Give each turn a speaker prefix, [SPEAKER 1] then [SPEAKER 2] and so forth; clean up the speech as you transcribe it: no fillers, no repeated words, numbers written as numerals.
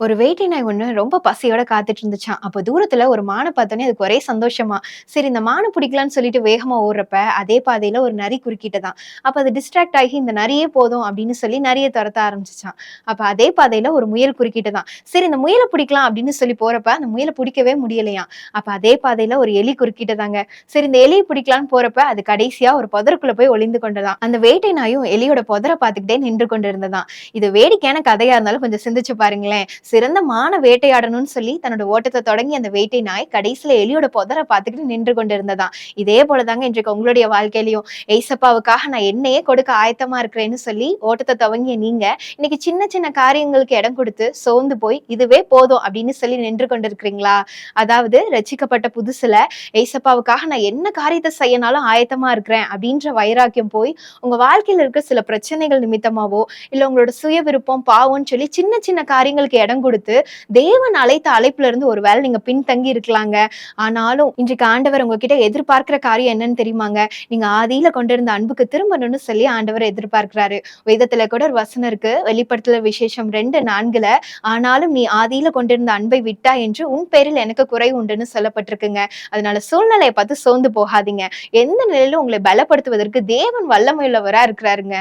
[SPEAKER 1] ஒரு வேட்டை நாய் ஒண்ணு ரொம்ப பசியோட காத்துட்டு இருந்துச்சாம். அப்ப தூரத்துல ஒரு மான பார்த்தோனே அதுக்கு ஒரே சந்தோஷமா. சரி இந்த மான பிடிக்கலான்னு சொல்லிட்டு வேகமா ஓடுறப்ப, அதே பாதையில ஒரு நரி குறுக்கிட்டதாம். அப்ப அது டிஸ்ட்ராக்ட் ஆகி இந்த நரியே போதும் அப்படின்னு சொல்லி நரிய தொரத்த ஆரம்பிச்சுச்சாம். அப்ப அதே பாதையில ஒரு முயல் குறுக்கிட்டதாம். சரி இந்த முயல பிடிக்கலாம் அப்படின்னு சொல்லி போறப்ப, அந்த முயல பிடிக்கவே முடியலையாம். அப்ப அதே பாதையில ஒரு எலி குறுக்கிட்டதாங்க. சரி இந்த எலிய பிடிக்கலான்னு போறப்ப, அது கடைசியா ஒரு புதருக்குள்ள போய் ஒளிந்து கொண்டதாம். அந்த வேட்டை நாயும் எலியோட புதர பார்த்துக்கிட்டே நின்று கொண்டிருந்ததாம். இது வேடிக்கையான கதையா இருந்தாலும் கொஞ்சம் சிந்திச்சு பாருங்களேன். சிறந்த மான வேட்டையாடணும்னு சொல்லி தன்னோட ஓட்டத்த தொடங்கி அந்த வேட்டை நாய் கடைசியில எலியோட புதர பார்த்துக்கிட்டு நின்று கொண்டிருந்ததாம். இதே போல தாங்க இன்றைக்கு உங்களுடைய வாழ்க்கையிலயும் ஏசப்பாவுக்காக நான் என்னையே கொடுக்க ஆயத்தமா இருக்கிறேன்னு சொல்லி ஓட்டத்த துவங்கிய நீங்க இன்னைக்கு சின்ன சின்ன காரியங்களுக்கு இடம் கொடுத்து சோர்ந்து போய் இதுவே போதும் அப்படின்னு சொல்லி நின்று கொண்டிருக்கிறீங்களா? அதாவது ரட்சிக்கப்பட்ட புதுசுல ஏசப்பாவுக்காக நான் என்ன காரியத்தை செய்யனாலும் ஆயத்தமா இருக்கிறேன் அப்படின்ற வைராக்கியம் போய் உங்க வாழ்க்கையில இருக்க சில பிரச்சனைகள் நிமித்தமாவோ இல்ல உங்களோட சுய விருப்பம் பாவம்னு சொல்லி சின்ன சின்ன காரியங்களுக்கு இடம் கொடுத்து தேவன் அழைத்த அழைப்புல இருந்து ஒருவேளை நீங்க பின்தங்கி இருக்கலாங்க. ஆனாலும் இன்றைக்கு ஆண்டவர் உங்ககிட்ட எதிர்பார்க்கிற காரியம் என்னன்னு தெரியுமாங்க? நீங்க ஆதியில கொண்டிருந்த அன்புக்கு திரும்பணும்னு சொல்லி ஆண்டவர் எதிர்பார்க்கிறாரு. வேதத்துல கூட ஒரு வசனம் இருக்கு. வெளிப்படுத்தல விசேஷம் 2:4 ஆனாலும் நீ ஆதியில கொண்டிருந்த அன்பை விட்டா என்று உன் பேரில் எனக்கு குறை உண்டுன்னு சொல்லப்பட்டிருக்குங்க. அதனால சூழ்நிலையை பார்த்து சோர்ந்து போகாதீங்க. எந்த நிலையிலும் உங்களை பலப்படுத்துவதற்கு தேவன் வல்லமையுள்ளவரா இருக்கிறாருங்க.